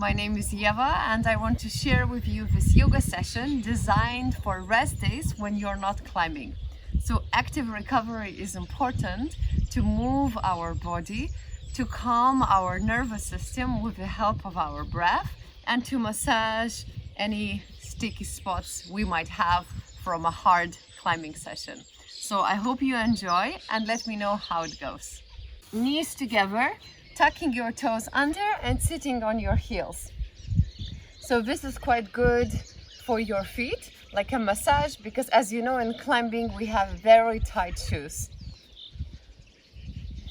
My name is Ieva and I want to share with you this yoga session designed for rest days when you're not climbing. So active recovery is important to move our body, to calm our nervous system with the help of our breath, and to massage any sticky spots we might have from a hard climbing session. So I hope you enjoy and let me know how it goes. Knees together, tucking your toes under and sitting on your heels. So this is quite good for your feet, like a massage, because as you know, in climbing we have very tight shoes.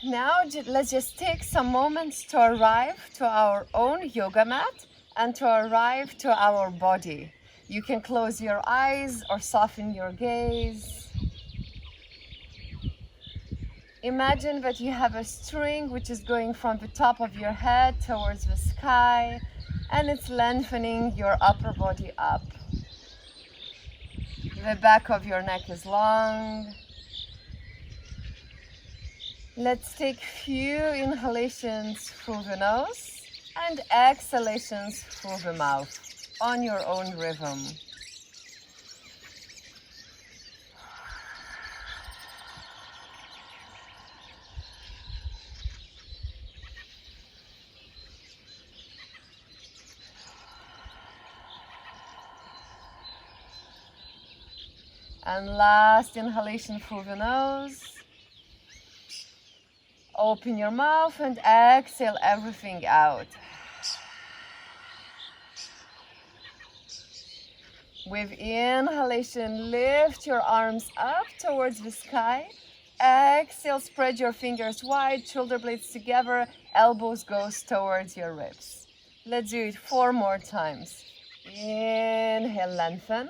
Now let's just take some moments to arrive to our own yoga mat and to arrive to our body. You can close your eyes or soften your gaze. Imagine that you have a string which is going from the top of your head towards the sky, and it's lengthening your upper body up. The back of your neck is long. Let's take few inhalations through the nose and exhalations through the mouth on your own rhythm. And last inhalation through the nose. Open your mouth and exhale everything out. With inhalation, lift your arms up towards the sky. Exhale, spread your fingers wide, shoulder blades together, elbows goes towards your ribs. Let's do it 4 more times. Inhale, lengthen.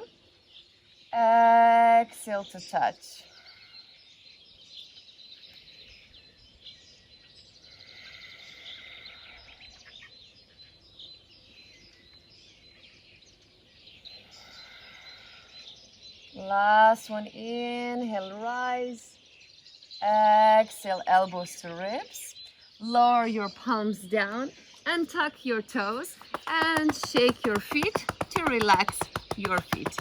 Exhale to touch. Last one, inhale, rise. Exhale, elbows to ribs. Lower your palms down and tuck your toes and shake your feet to relax your feet.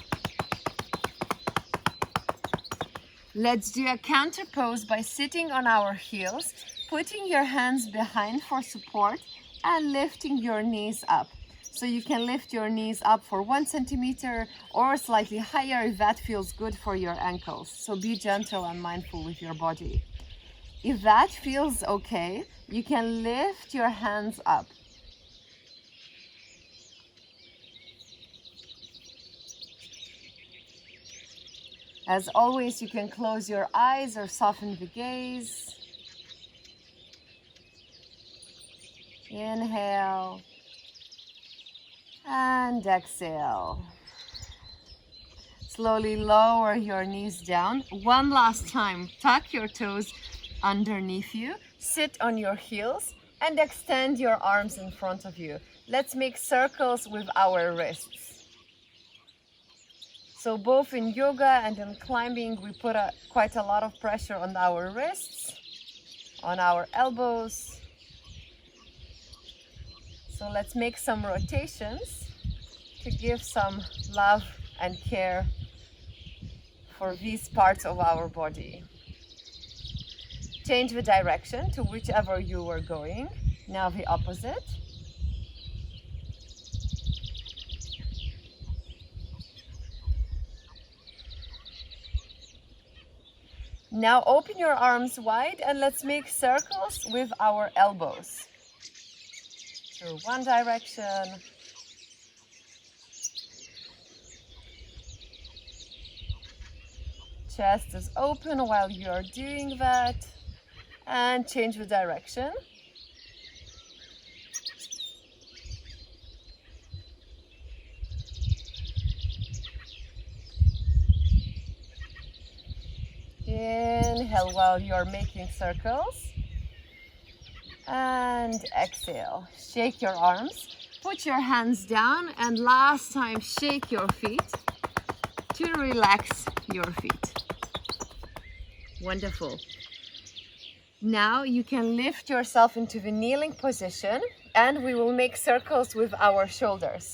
Let's do a counter pose by sitting on our heels, putting your hands behind for support and lifting your knees up. So you can lift your knees up for 1 centimeter or slightly higher if that feels good for your ankles. So be gentle and mindful with your body. If that feels okay, you can lift your hands up. As always, you can close your eyes or soften the gaze. Inhale and exhale. Slowly lower your knees down. One last time, tuck your toes underneath you, sit on your heels and extend your arms in front of you. Let's make circles with our wrists. So both in yoga and in climbing, we put quite a lot of pressure on our wrists, on our elbows. So let's make some rotations to give some love and care for these parts of our body. Change the direction to whichever you were going. Now the opposite. Now open your arms wide and let's make circles with our elbows. Through one direction. Chest is open while you're doing that. And change the direction. Inhale while you're making circles. And exhale. Shake your arms. Put your hands down and last time shake your feet to relax your feet. Wonderful. Now you can lift yourself into the kneeling position and we will make circles with our shoulders.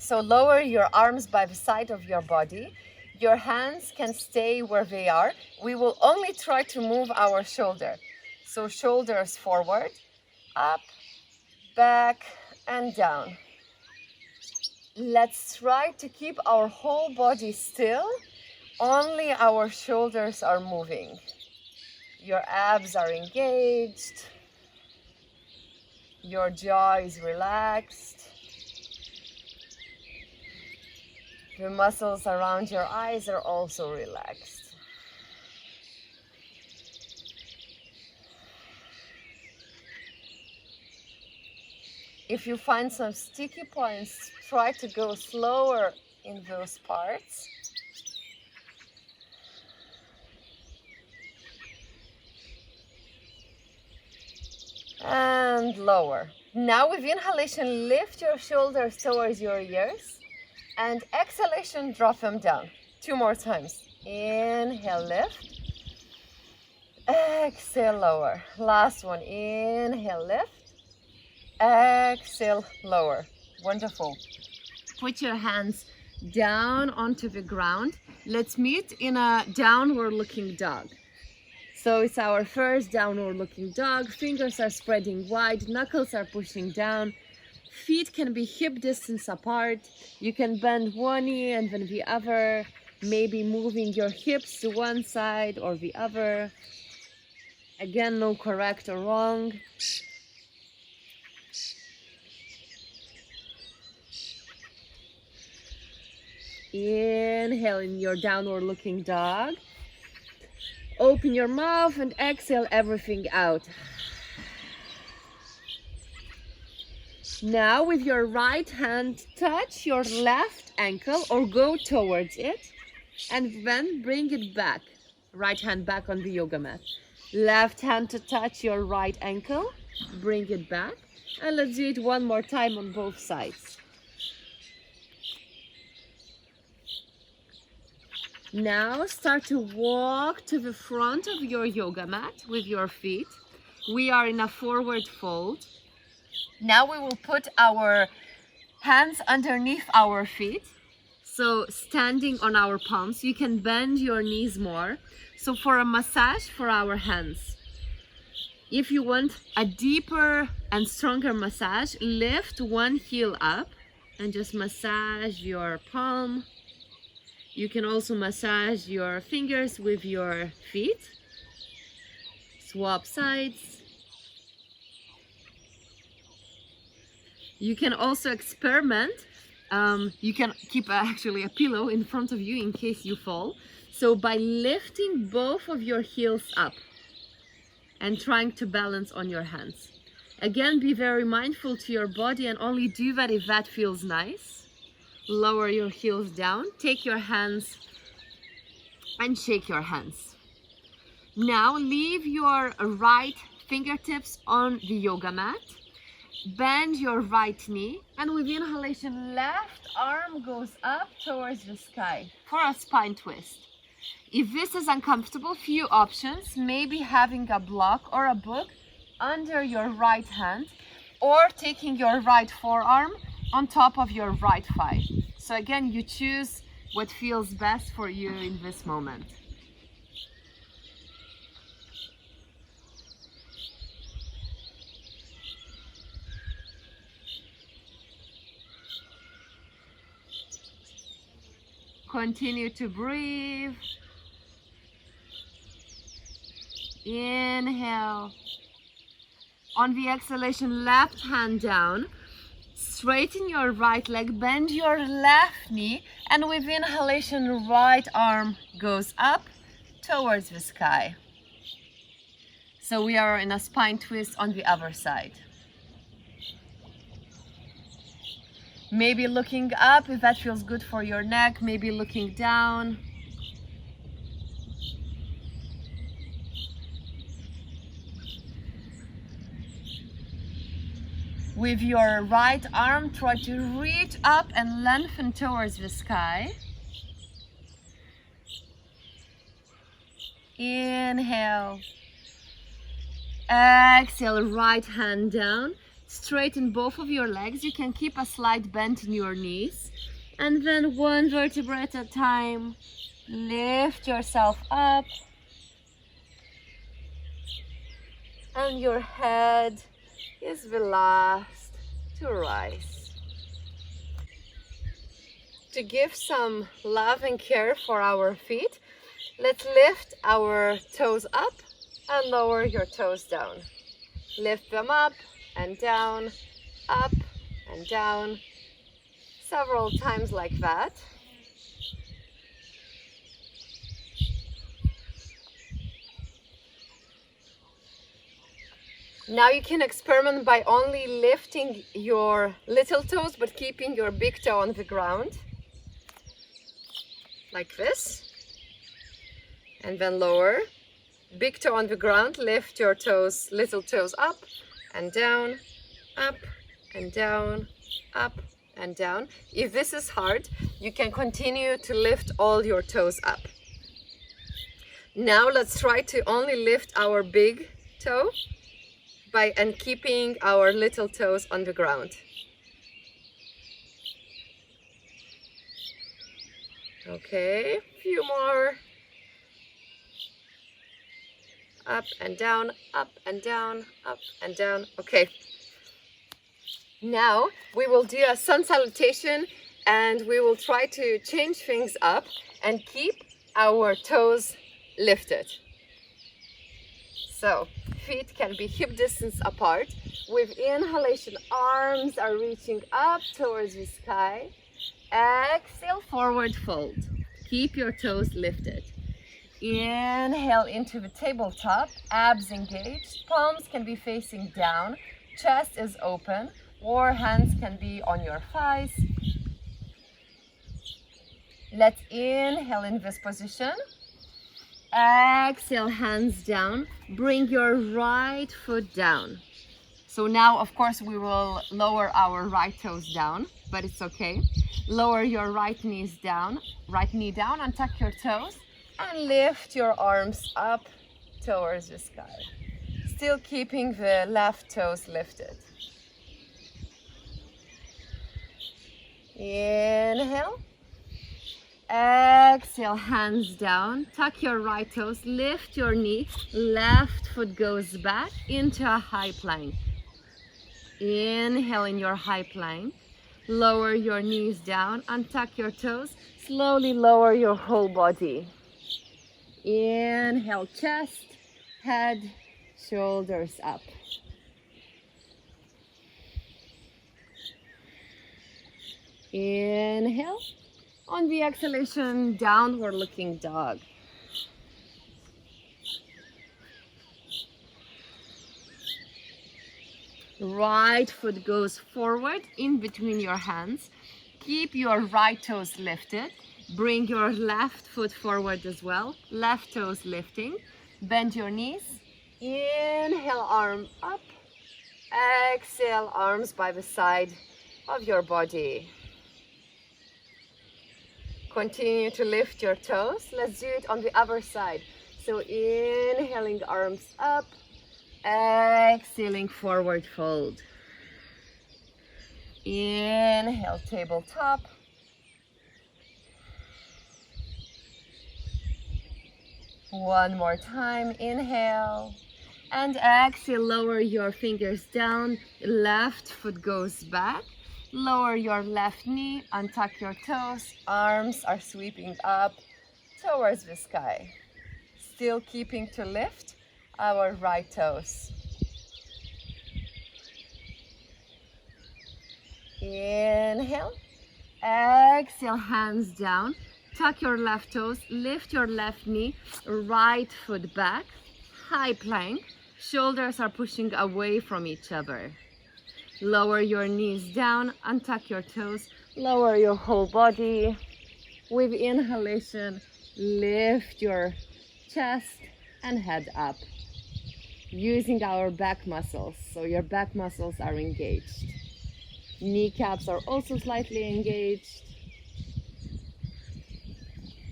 So lower your arms by the side of your body. Your hands can stay where they are. We will only try to move our shoulder. So shoulders forward, up, back, and down. Let's try to keep our whole body still. Only our shoulders are moving. Your abs are engaged. Your jaw is relaxed. The muscles around your eyes are also relaxed. If you find some sticky points, try to go slower in those parts. And lower. Now with inhalation, lift your shoulders towards your ears, and exhalation, drop them down. 2 more times. Inhale, lift. Exhale, lower. Last one. Inhale, lift. Exhale, lower. Wonderful. Put your hands down onto the ground. Let's meet in a downward looking dog. So it's our first downward looking dog. Fingers are spreading wide, knuckles are pushing down. Feet can be hip distance apart. You can bend one knee and then the other, maybe moving your hips to one side or the other. Again, no correct or wrong. Inhale in your downward looking dog. Open your mouth and exhale everything out. Now with your right hand, touch your left ankle or go towards it, and then bring it back. Right hand back on the yoga mat. Left hand to touch your right ankle, bring it back, and let's do it one more time on both sides. Now start to walk to the front of your yoga mat with your feet. We are in a forward fold. Now we will put our hands underneath our feet. So standing on our palms, you can bend your knees more. So for a massage for our hands. If you want a deeper and stronger massage, lift one heel up and just massage your palm. You can also massage your fingers with your feet. Swap sides. You can also experiment. You can keep actually a pillow in front of you in case you fall. So by lifting both of your heels up and trying to balance on your hands. Again, be very mindful to your body and only do that if that feels nice. Lower your heels down, take your hands and shake your hands. Now leave your right fingertips on the yoga mat. Bend your right knee, and with inhalation, left arm goes up towards the sky for a spine twist. If this is uncomfortable, few options, maybe having a block or a book under your right hand, or taking your right forearm on top of your right thigh. So again, you choose what feels best for you in this moment. Continue to breathe. Inhale. On the exhalation, left hand down. Straighten your right leg, bend your left knee, and with inhalation, right arm goes up towards the sky. So we are in a spine twist on the other side. Maybe looking up if that feels good for your neck, maybe looking down. With your right arm, try to reach up and lengthen towards the sky. Inhale. Exhale, right hand down. Straighten both of your legs. You can keep a slight bend in your knees. And then one vertebra at a time. Lift yourself up. And your head is relaxed to rise. To give some love and care for our feet, let's lift our toes up and lower your toes down. Lift them up and down, up and down, several times like that. Now you can experiment by only lifting your little toes but keeping your big toe on the ground, like this, and then lower. Big toe on the ground, lift your toes, little toes up and down, up and down, up and down. If this is hard, you can continue to lift all your toes up. Now let's try to only lift our big toe and keeping our little toes on the ground. Okay, few more. Up and down, up and down, up and down. Okay. Now we will do a sun salutation and we will try to change things up and keep our toes lifted. So feet can be hip distance apart. With inhalation, arms are reaching up towards the sky. Exhale, forward fold. Keep your toes lifted. Inhale into the tabletop, abs engaged, palms can be facing down, chest is open, or hands can be on your thighs. Let's inhale in this position. Exhale, hands down. Bring your right foot down. So now, of course, we will lower our right toes down, but it's okay. Lower your right knees down, right knee down, and tuck your toes. And lift your arms up towards the sky. Still keeping the left toes lifted. Inhale. Exhale, hands down. Tuck your right toes, lift your knee. Left foot goes back into a high plank. Inhale in your high plank. Lower your knees down and tuck your toes. Slowly lower your whole body. Inhale, chest, head, shoulders up. Inhale. On the exhalation, downward looking dog. Right foot goes forward in between your hands. Keep your right toes lifted. Bring your left foot forward as well. Left toes lifting. Bend your knees. Inhale, arm up. Exhale, arms by the side of your body. Continue to lift your toes. Let's do it on the other side. So inhaling, arms up. Exhaling, forward fold. Inhale, tabletop. One more time. Inhale. And exhale, lower your fingers down. Left foot goes back. Lower your left knee, untuck your toes. Arms are sweeping up towards the sky. Still keeping to lift our right toes. Inhale. Exhale, hands down. Tuck your left toes, lift your left knee, right foot back, high plank. Shoulders are pushing away from each other. Lower your knees down, untuck your toes, lower your whole body. With inhalation, lift your chest and head up. Using our back muscles, so your back muscles are engaged. Kneecaps are also slightly engaged.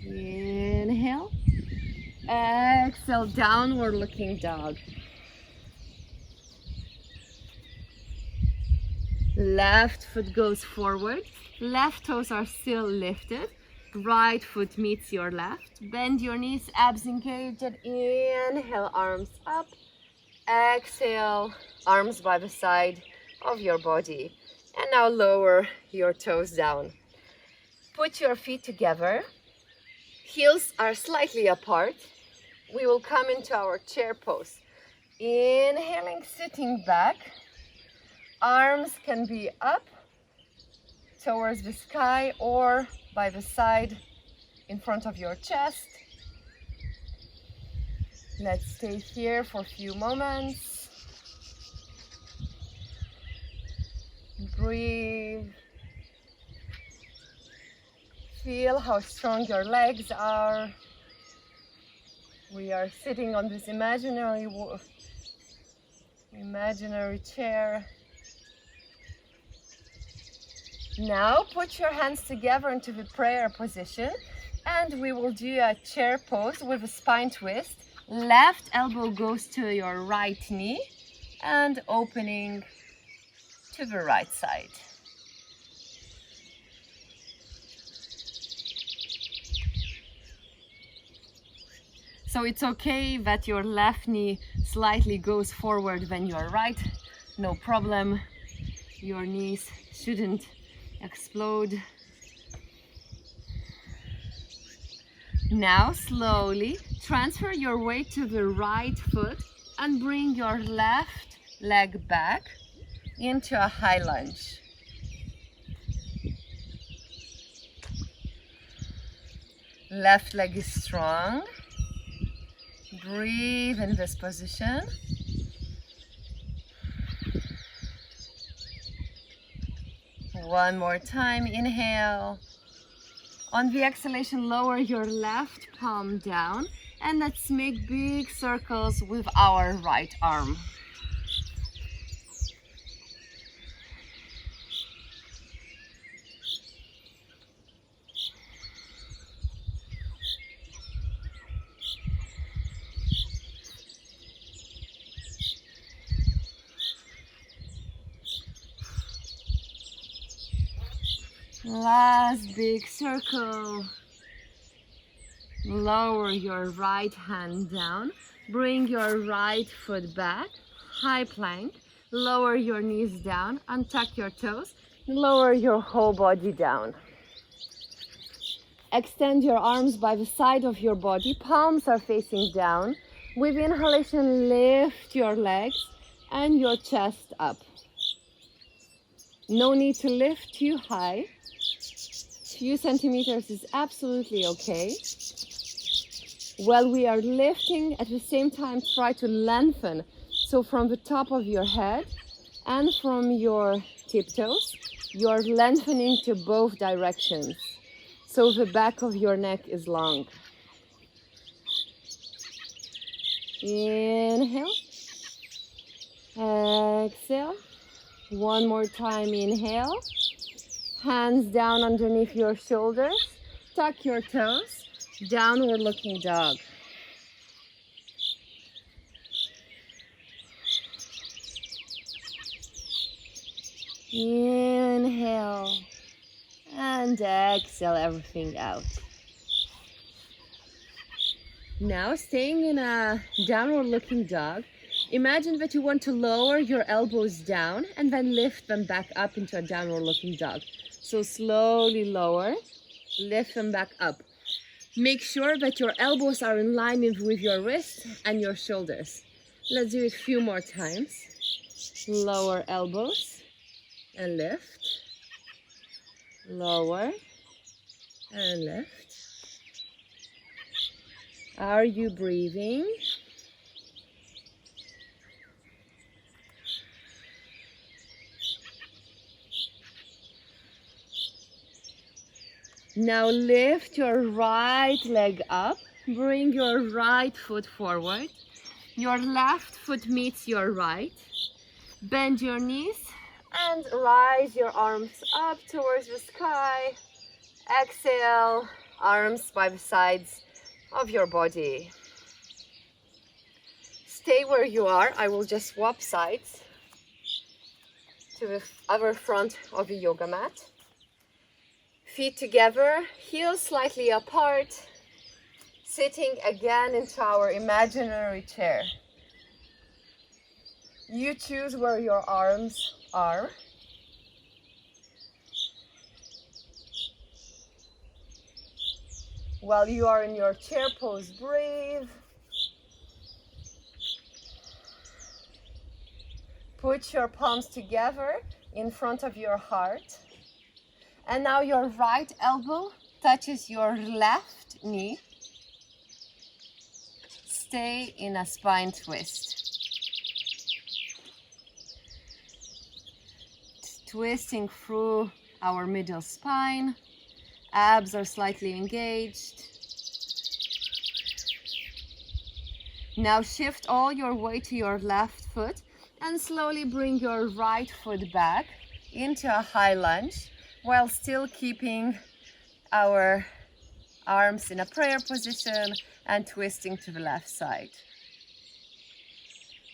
Inhale. Exhale, downward looking dog. Left foot goes forward. Left toes are still lifted. Right foot meets your left. Bend your knees, abs engaged. Inhale, arms up. Exhale, arms by the side of your body. And now lower your toes down. Put your feet together. Heels are slightly apart. We will come into our chair pose. Inhaling, sitting back. Arms can be up towards the sky or by the side in front of your chest. Let's stay here for a few moments. Breathe. Feel how strong your legs are. We are sitting on this imaginary chair. Now put your hands together into the prayer position and we will do a chair pose with a spine twist. Left elbow goes to your right knee and opening to the right side. So it's okay that your left knee slightly goes forward when your right. No problem. Your knees shouldn't explode. Now slowly transfer your weight to the right foot and bring your left leg back into a high lunge. Left leg is strong. Breathe in this position. One more time, inhale. On the exhalation, lower your left palm down and let's make big circles with our right arm. Last big circle. Lower your right hand down. Bring your right foot back. High plank. Lower your knees down. Untuck your toes. Lower your whole body down. Extend your arms by the side of your body. Palms are facing down. With inhalation, lift your legs and your chest up. No need to lift too high. Few centimeters is absolutely okay. While we are lifting, at the same time try to lengthen. So from the top of your head and from your tiptoes, you're lengthening to both directions. So the back of your neck is long. Inhale. Exhale. One more time, inhale. Hands down underneath your shoulders. Tuck your toes. Downward looking dog. Inhale. And exhale everything out. Now staying in a downward looking dog. Imagine that you want to lower your elbows down and then lift them back up into a downward looking dog. So slowly lower, lift them back up. Make sure that your elbows are in line with your wrists and your shoulders. Let's do it a few more times. Lower elbows and lift. Lower and lift. Are you breathing? Now lift your right leg up, bring your right foot forward, your left foot meets your right, bend your knees and rise your arms up towards the sky. Exhale, arms by the sides of your body. Stay where you are, I will just swap sides. to the other front of the yoga mat. Feet together, heels slightly apart, sitting again into our imaginary chair. You choose where your arms are. While you are in your chair pose, breathe. Put your palms together in front of your heart. And now your right elbow touches your left knee. Stay in a spine twist. Twisting through our middle spine. Abs are slightly engaged. Now shift all your weight to your left foot and slowly bring your right foot back into a high lunge while still keeping our arms in a prayer position and twisting to the left side.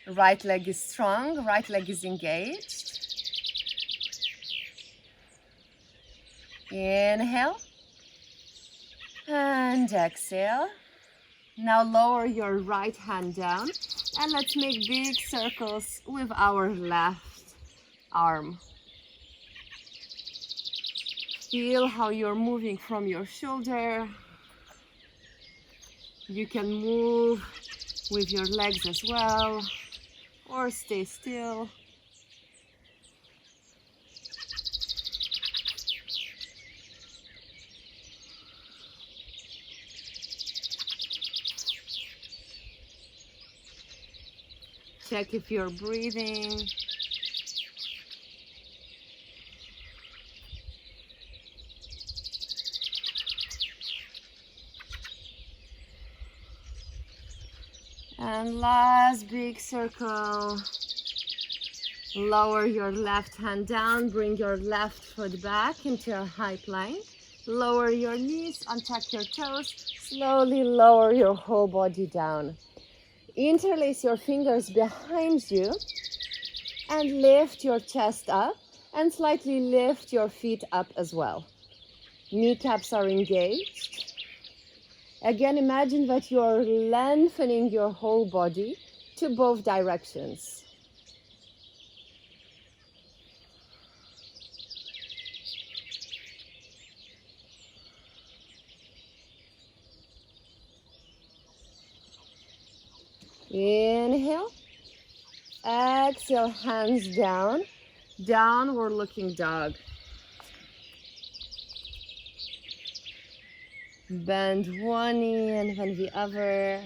Right leg is strong, right leg is engaged. Inhale and exhale. Now lower your right hand down and let's make big circles with our left arm. Feel how you're moving from your shoulder. You can move with your legs as well, or stay still. Check if you're breathing. And last big circle. Lower your left hand down, bring your left foot back into a high plank. Lower your knees, untuck your toes, slowly lower your whole body down. Interlace your fingers behind you and lift your chest up and slightly lift your feet up as well. Kneecaps are engaged. Again, imagine that you're lengthening your whole body to both directions. Inhale. Exhale, hands down. Downward looking dog. Bend one knee and then the other.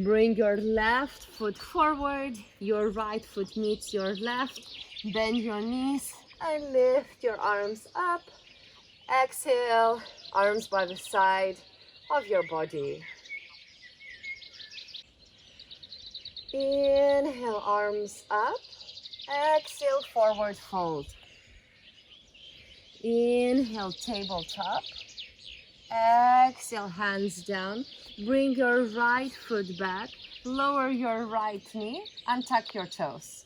Bring your left foot forward, your right foot meets your left. Bend your knees and lift your arms up. Exhale, arms by the side of your body. Inhale, arms up. Exhale, forward fold. Inhale, tabletop. Exhale, hands down. Bring your right foot back. Lower your right knee and tuck your toes.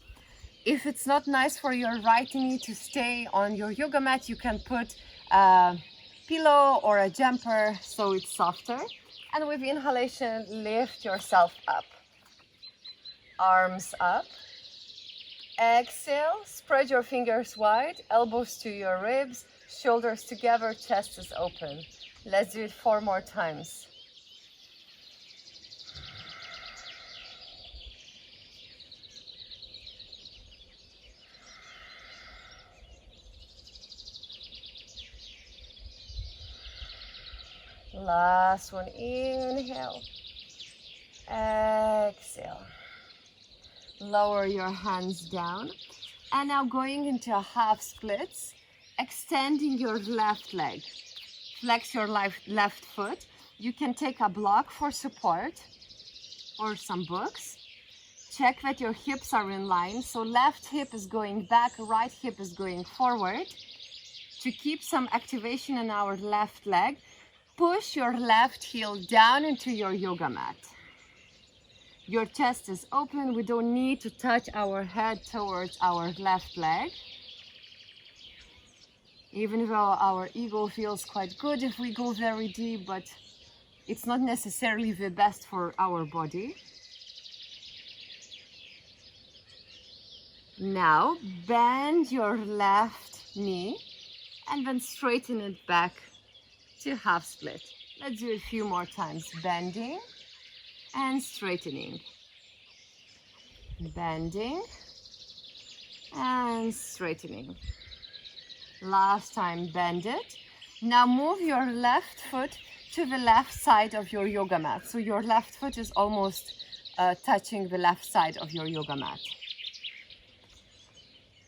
If it's not nice for your right knee to stay on your yoga mat, you can put a pillow or a jumper so it's softer. And with inhalation, lift yourself up. Arms up. Exhale, spread your fingers wide, elbows to your ribs, shoulders together, chest is open. Let's do it 4 more times. Last one, inhale. Exhale. Lower your hands down. And now going into a half splits, extending your left leg. Flex your left foot. You can take a block for support or some books. Check that your hips are in line. So left hip is going back, right hip is going forward. to keep some activation in our left leg, push your left heel down into your yoga mat. Your chest is open. We don't need to touch our head towards our left leg. Even though our ego feels quite good if we go very deep, but it's not necessarily the best for our body. Now bend your left knee and then straighten it back to half split. Let's do it a few more times. Bending and straightening. Bending and straightening. Last time, bend it. Now move your left foot to the left side of your yoga mat. So your left foot is almost touching the left side of your yoga mat.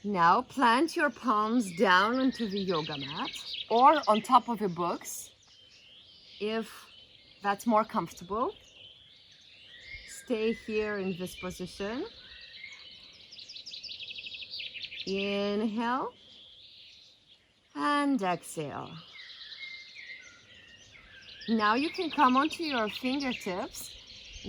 Now plant your palms down onto the yoga mat or on top of the books if that's more comfortable. Stay here in this position. Inhale and exhale. Now you can come onto your fingertips.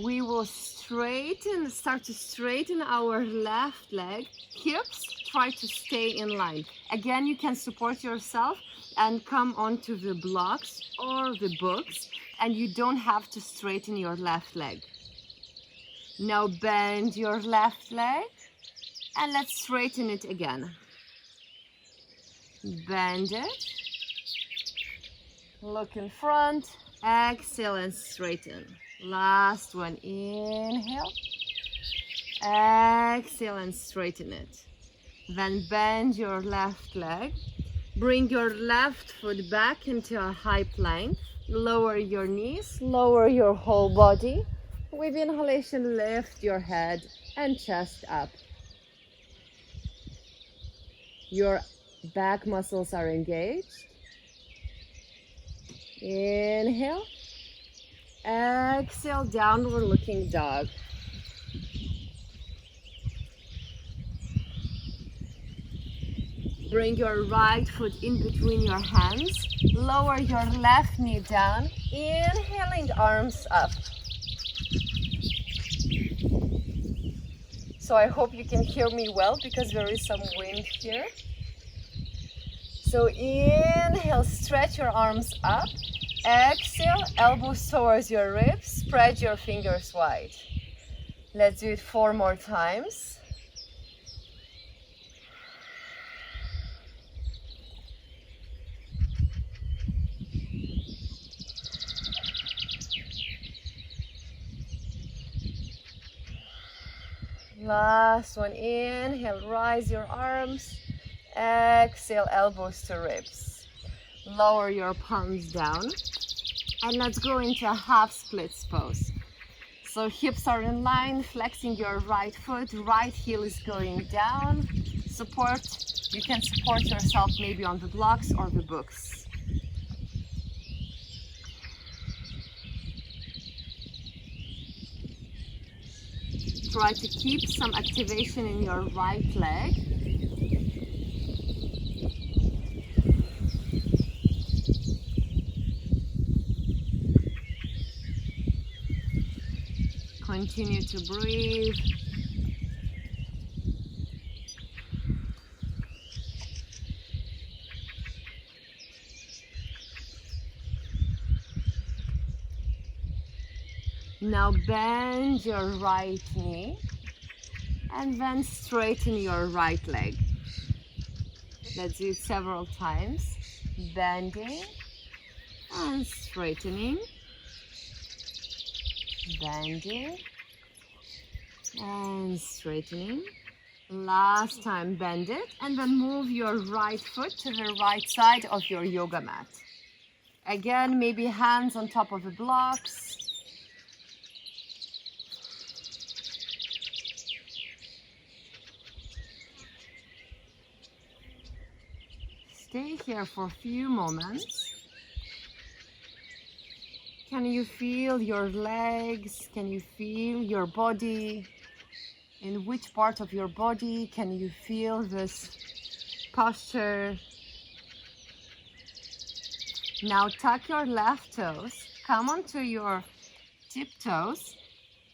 We will start to straighten our left leg. Hips try to stay in line. Again, you can support yourself and come onto the blocks or the books, and you don't have to straighten your left leg. Now bend your left leg and let's straighten it again. Bend it. Look in front. Exhale and straighten. Last one. Inhale. Exhale and straighten it. Then bend your left leg. Bring your left foot back into a high plank. Lower your knees. Lower your whole body. With inhalation, lift your head and chest up. Your back muscles are engaged. Inhale. Exhale, downward looking dog. Bring your right foot in between your hands. Lower your left knee down. Inhaling, arms up. So I hope you can hear me well because there is some wind here. So inhale, stretch your arms up. Exhale, elbows towards your ribs. Spread your fingers wide. Let's do it 4 more times. Last one. Inhale, rise your arms. Exhale, elbows to ribs. Lower your palms down. And let's go into a half splits pose. So hips are in line, flexing your right foot. Right heel is going down. You can support yourself maybe on the blocks or the books. Try to keep some activation in your right leg. Continue to breathe. Now bend your right knee and then straighten your right leg. Let's do it several times. Bending and straightening. Bending and straightening. Last time, bend it and then move your right foot to the right side of your yoga mat. Again, maybe hands on top of the blocks. Stay here for a few moments. Can you feel your legs? Can you feel your body? In which part of your body can you feel this posture? Now tuck your left toes, come onto your tiptoes,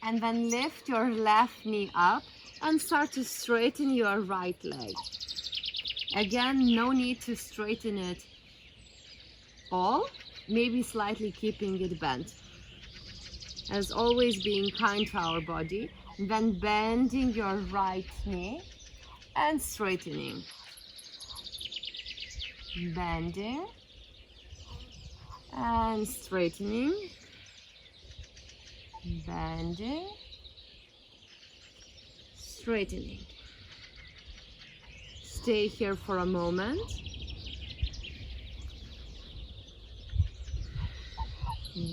and then lift your left knee up and start to straighten your right leg. Again, no need to straighten it all, maybe slightly keeping it bent. As always, being kind to our body, then bending your right knee and straightening. Bending and straightening. Bending, straightening. Stay here for a moment.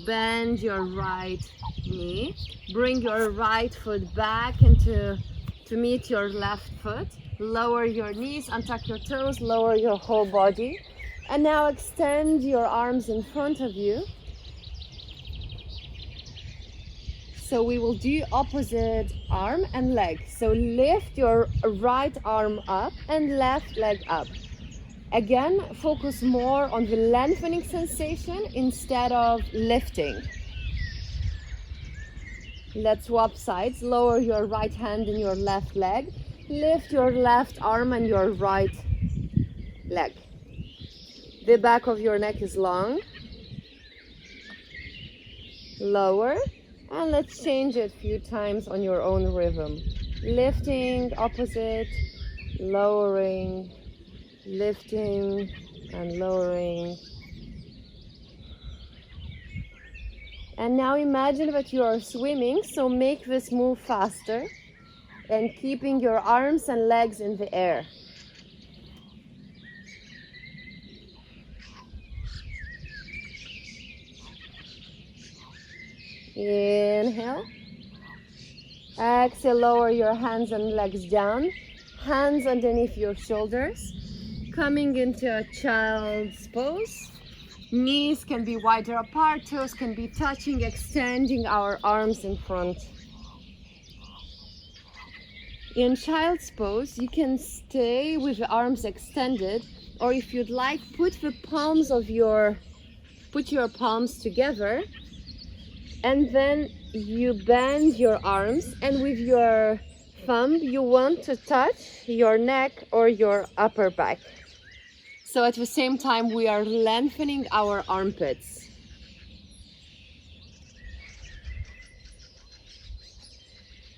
Bend your right knee. Bring your right foot back to meet your left foot. Lower your knees, untuck your toes, lower your whole body. And now extend your arms in front of you. So we will do opposite arm and leg. So lift your right arm up and left leg up. Again, focus more on the lengthening sensation instead of lifting. Let's swap sides. Lower your right hand and your left leg. Lift your left arm and your right leg. The back of your neck is long. Lower. And let's change it a few times on your own rhythm. Lifting, opposite, lowering, lifting and lowering. And now imagine that you are swimming, so make this move faster and keeping your arms and legs in the air. Inhale. Exhale, lower your hands and legs down. Hands underneath your shoulders. Coming into a child's pose. Knees can be wider apart, toes can be touching, extending our arms in front. In child's pose, you can stay with the arms extended, or if you'd like, put your palms together, and then you bend your arms, and with your thumb, you want to touch your neck or your upper back. So at the same time, we are lengthening our armpits.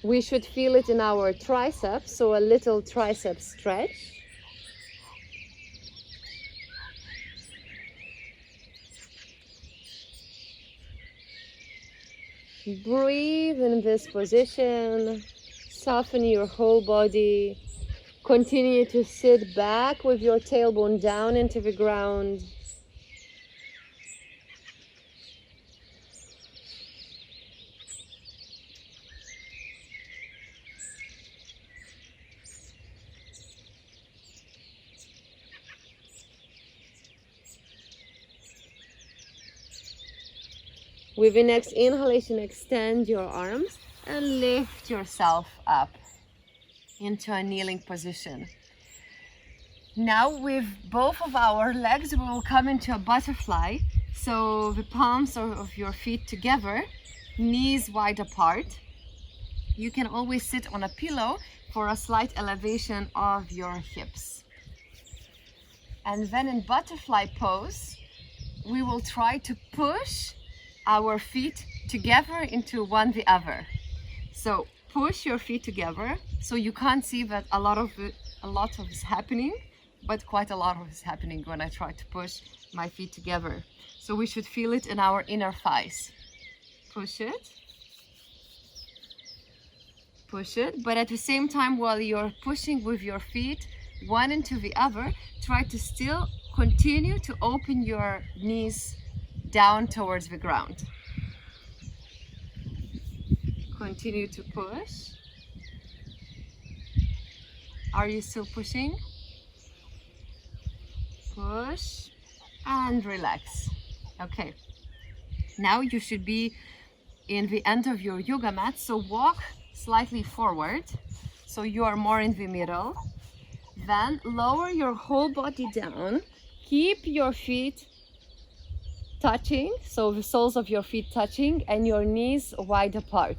We should feel it in our triceps, so a little tricep stretch. Breathe in this position, soften your whole body. Continue to sit back with your tailbone down into the ground. With the next inhalation, extend your arms and lift yourself up into a kneeling position. Now with both of our legs, we will come into a butterfly. So the palms of your feet together, knees wide apart. You can always sit on a pillow for a slight elevation of your hips. And then in butterfly pose, we will try to push our feet together into one the other. So push your feet together. So you can't see that a lot of it is happening, but quite a lot of it is happening when I try to push my feet together. So we should feel it in our inner thighs. Push it. Push it. But at the same time, while you're pushing with your feet one into the other, try to still continue to open your knees down towards the ground. Continue to push. Are you still pushing? Push and relax. Okay. Now you should be in the end of your yoga mat, so walk slightly forward so you are more in the middle. Then lower your whole body down. Keep your feet touching, so the soles of your feet touching and your knees wide apart.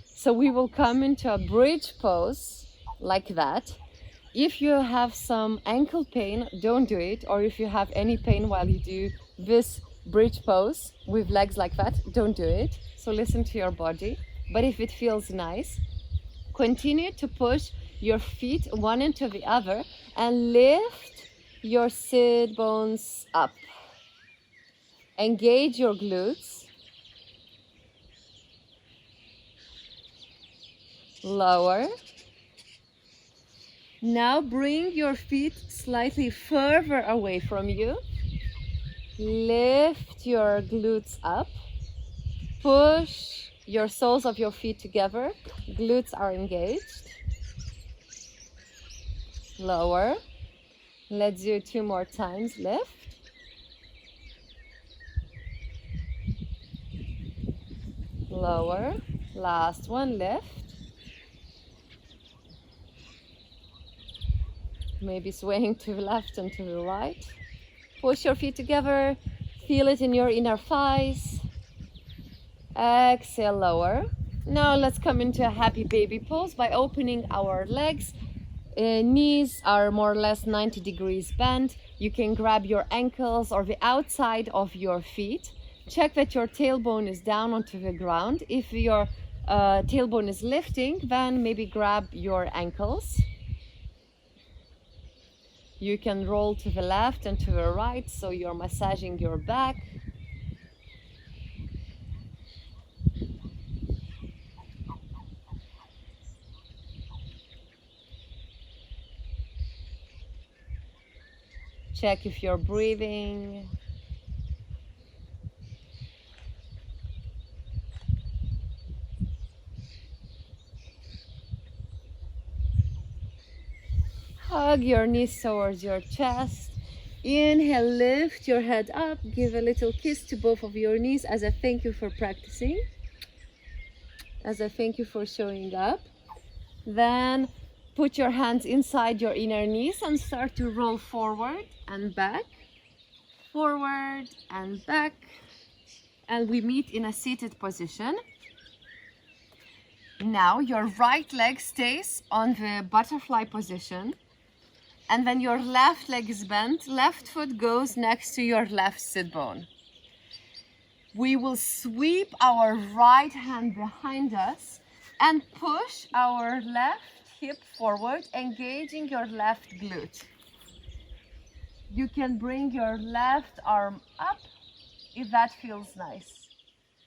So we will come into a bridge pose like that. If you have some ankle pain, don't do it. Or if you have any pain while you do this bridge pose with legs like that, don't do it. So listen to your body. But if it feels nice, continue to push your feet one into the other and lift your sit bones up. Engage your glutes. Lower. Now bring your feet slightly further away from you. Lift your glutes up. Push your soles of your feet together. Glutes are engaged. Lower. Let's do 2 more times. Lift. Lower. Last one. Lift. Maybe swaying to the left and to the right. Push your feet together. Feel it in your inner thighs. Exhale, lower. Now let's come into a happy baby pose by opening our legs. Knees are more or less 90 degrees bent. You can grab your ankles or the outside of your feet. Check that your tailbone is down onto the ground. If your tailbone is lifting, then maybe grab your ankles. You can roll to the left and to the right, so you're massaging your back. Check if you're breathing. Hug your knees towards your chest. Inhale, lift your head up. Give a little kiss to both of your knees as a thank you for practicing, as a thank you for showing up. Then put your hands inside your inner knees and start to roll forward and back, forward and back. And we meet in a seated position. Now your right leg stays on the butterfly position. And when your left leg is bent, left foot goes next to your left sit bone. We will sweep our right hand behind us and push our left hip forward, engaging your left glute. You can bring your left arm up if that feels nice.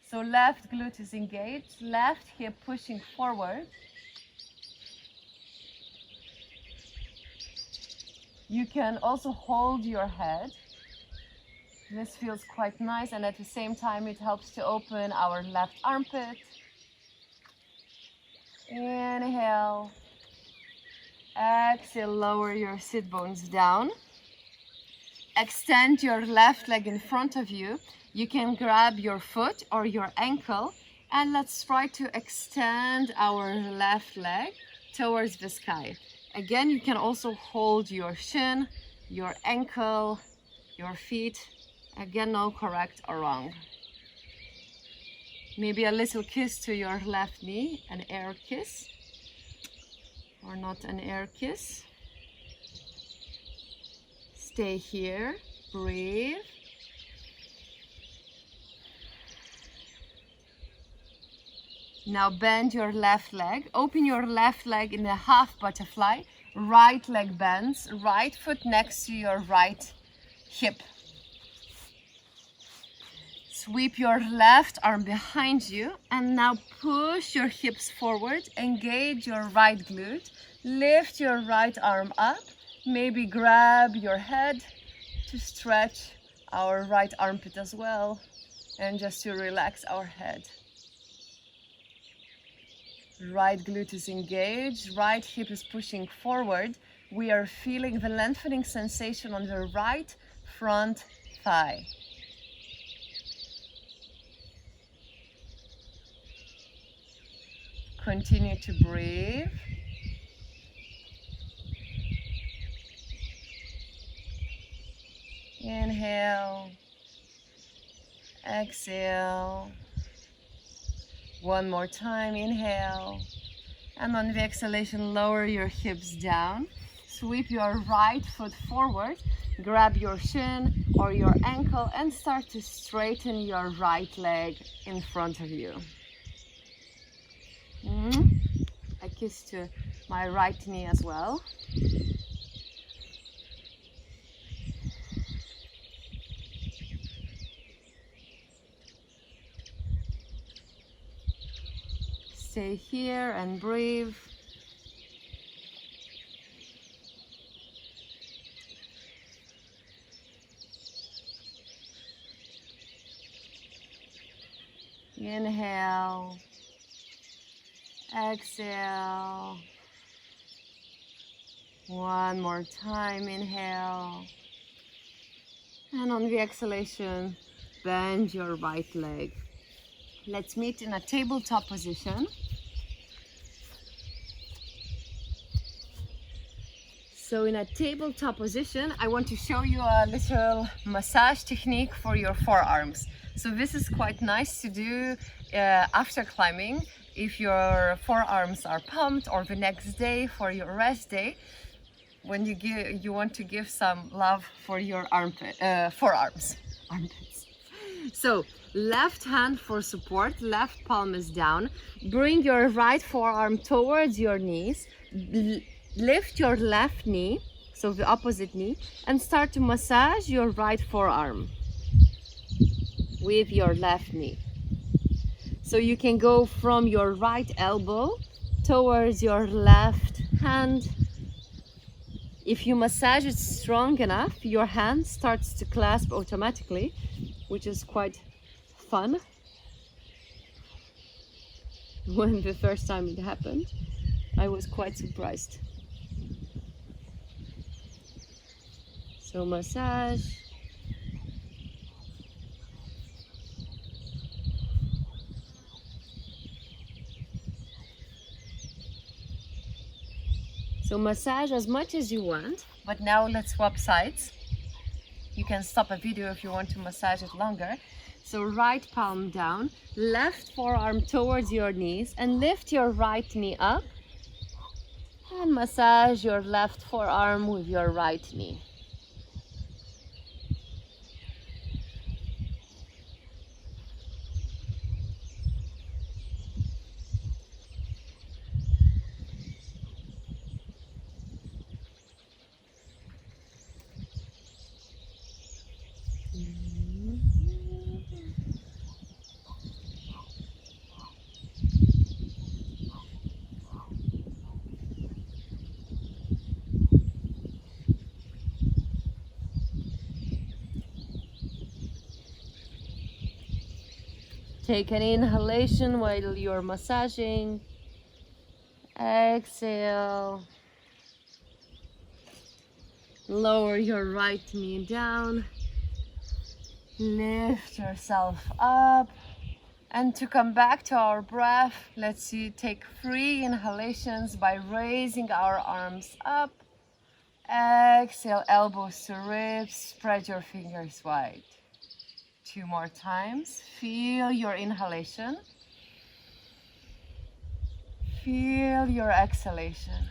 So left glute is engaged, left hip pushing forward. You can also hold your head. This feels quite nice, and at the same time it helps to open our left armpit. Inhale. Exhale, lower your sit bones down. Extend your left leg in front of you. You can grab your foot or your ankle, and let's try to extend our left leg towards the sky. Again, you can also hold your shin, your ankle, your feet. Again, no correct or wrong. Maybe a little kiss to your left knee, an air kiss, or not an air kiss. Stay here, breathe. Now bend your left leg, open your left leg in a half butterfly, right leg bends, right foot next to your right hip. Sweep your left arm behind you and now push your hips forward, engage your right glute, lift your right arm up, maybe grab your head to stretch our right armpit as well and just to relax our head. Right glute is engaged, right hip is pushing forward. We are feeling the lengthening sensation on the right front thigh. Continue to breathe. Inhale. Exhale. One more time, inhale. And on the exhalation, lower your hips down. Sweep your right foot forward. Grab your shin or your ankle and start to straighten your right leg in front of you. A kiss to my right knee as well. Stay here and breathe. Inhale. Exhale. One more time, inhale. And on the exhalation, bend your right leg. Let's meet in a tabletop position. So in a tabletop position, I want to show you a little massage technique for your forearms. So this is quite nice to do after climbing. If your forearms are pumped, or the next day for your rest day, when you want to give some love for your forearms. Armpits. So left hand for support, left palm is down. Bring your right forearm towards your knees. Lift your left knee, so the opposite knee, and start to massage your right forearm with your left knee. So you can go from your right elbow towards your left hand. If you massage it strong enough, your hand starts to clasp automatically, which is quite fun. When the first time it happened, I was quite surprised. So massage. So massage as much as you want, but now let's swap sides. You can stop a video if you want to massage it longer. So right palm down, left forearm towards your knees, and lift your right knee up and massage your left forearm with your right knee. Take an inhalation while you're massaging. Exhale. Lower your right knee down. Lift yourself up. And to come back to our breath, let's see, take 3 inhalations by raising our arms up. Exhale, elbows to ribs, spread your fingers wide. 2 more times. Feel your inhalation. Feel your exhalation.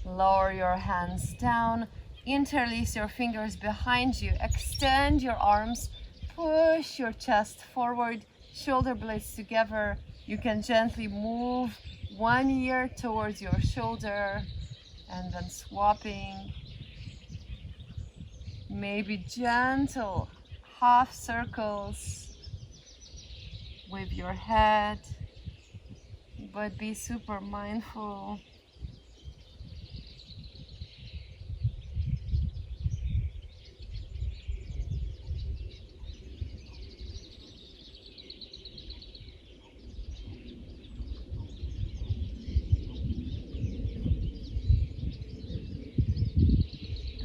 Lower your hands down. Interlace your fingers behind you. Extend your arms. Push your chest forward. Shoulder blades together. You can gently move 1 ear towards your shoulder and then swapping. Maybe gentle half circles with your head, but be super mindful.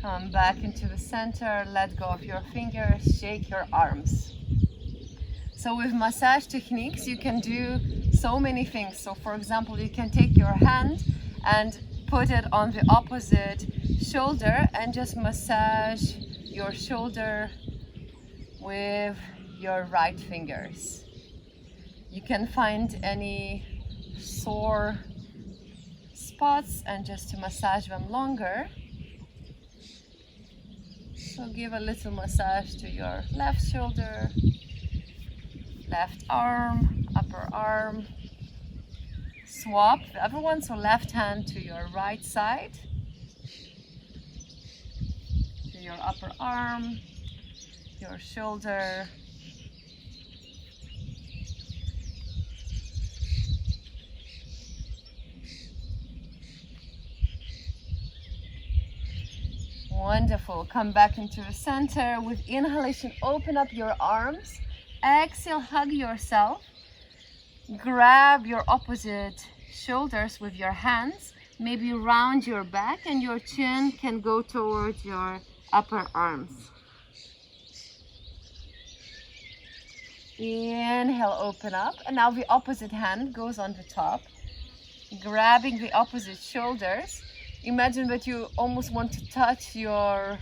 Come back into the center, let go of your fingers, shake your arms. So with massage techniques, you can do so many things. So for example, you can take your hand and put it on the opposite shoulder and just massage your shoulder with your right fingers. You can find any sore spots and just to massage them longer. So give a little massage to your left shoulder, left arm, upper arm. Swap the other one, so left hand to your right side, to your upper arm, your shoulder. Wonderful. Come back into the center. With inhalation, open up your arms. Exhale, hug yourself. Grab your opposite shoulders with your hands. Maybe round your back and your chin can go towards your upper arms. Inhale, open up. And now the opposite hand goes on the top. Grabbing the opposite shoulders. Imagine that you almost want to touch your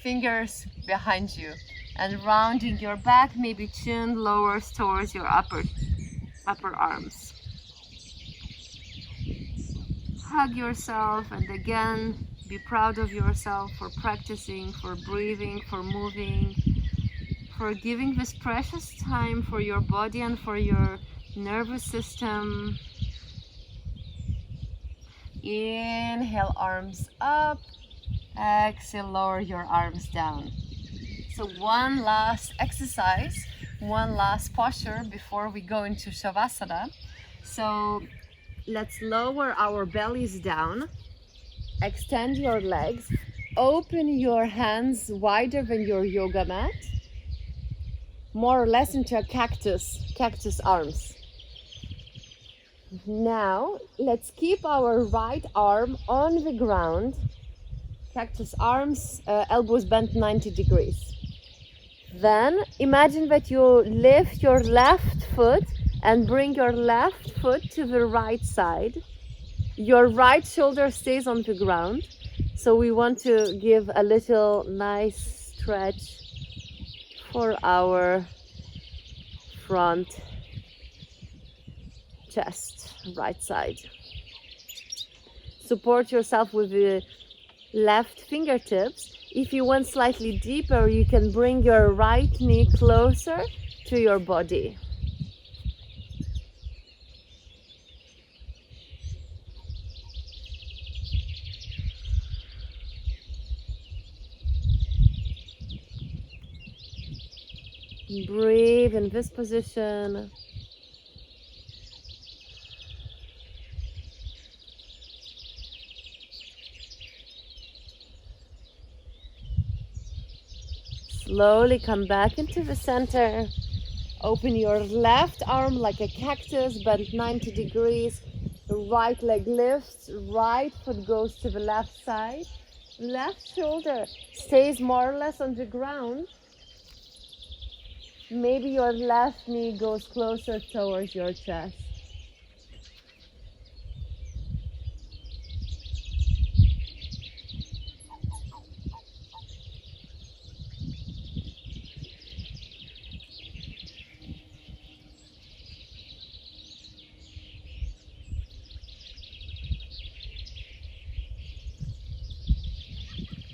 fingers behind you. And rounding your back, maybe chin lowers towards your upper arms. Hug yourself, and again, be proud of yourself for practicing, for breathing, for moving, for giving this precious time for your body and for your nervous system. Inhale, arms up. Exhale, lower your arms down. So one last exercise, one last posture before we go into Shavasana. So let's lower our bellies down. Extend your legs. Open your hands wider than your yoga mat. More or less into a cactus arms. Now, let's keep our right arm on the ground. Cactus arms, elbows bent 90 degrees. Then, imagine that you lift your left foot and bring your left foot to the right side. Your right shoulder stays on the ground. So we want to give a little nice stretch for our front chest, right side. Support yourself with the left fingertips. If you want slightly deeper, you can bring your right knee closer to your body. Breathe in this position. Slowly come back into the center. Open your left arm like a cactus, bent 90 degrees. The right leg lifts, right foot goes to the left side. Left shoulder stays more or less on the ground. Maybe your left knee goes closer towards your chest.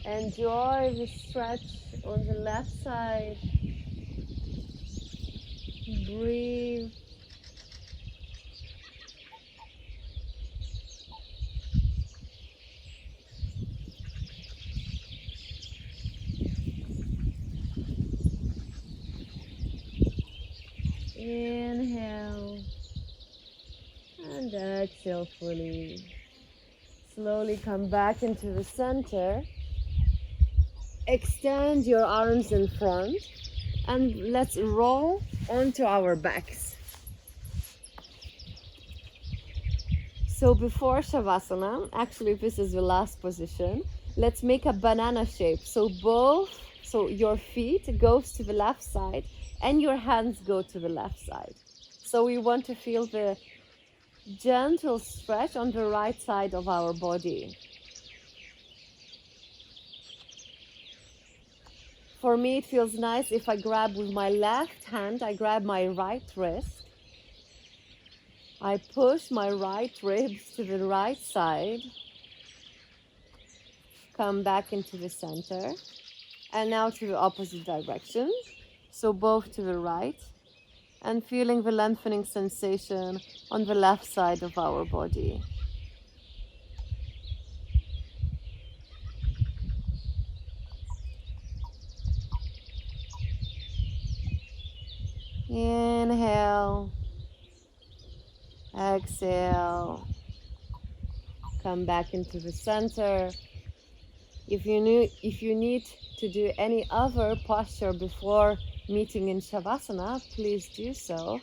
Enjoy the stretch on the left side. Breathe. Inhale and exhale fully. Slowly come back into the center. Extend your arms in front and let's roll onto our backs. So before Shavasana, actually this is the last position, let's make a banana shape. So your feet goes to the left side and your hands go to the left side. So we want to feel the gentle stretch on the right side of our body. For me, it feels nice if I grab with my left hand, I grab my right wrist. I push my right ribs to the right side. Come back into the center. And now to the opposite direction. So both to the right. And feeling the lengthening sensation on the left side of our body. Inhale. Exhale. Come back into the center. If you need to do any other posture before meeting in Shavasana, please do so.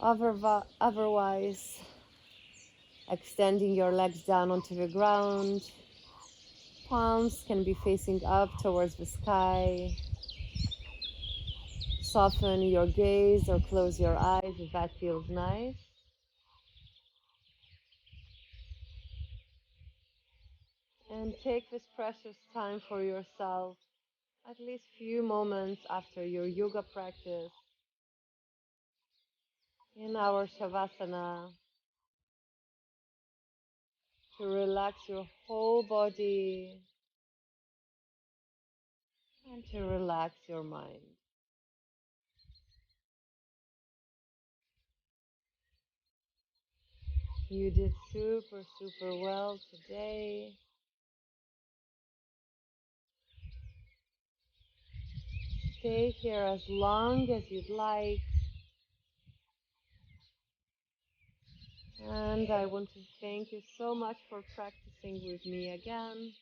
Otherwise, extending your legs down onto the ground. Palms can be facing up towards the sky. Soften your gaze or close your eyes if that feels nice. And take this precious time for yourself, at least few moments after your yoga practice, in our Shavasana, to relax your whole body and to relax your mind. You did super, super well today. Stay here as long as you'd like. And I want to thank you so much for practicing with me again.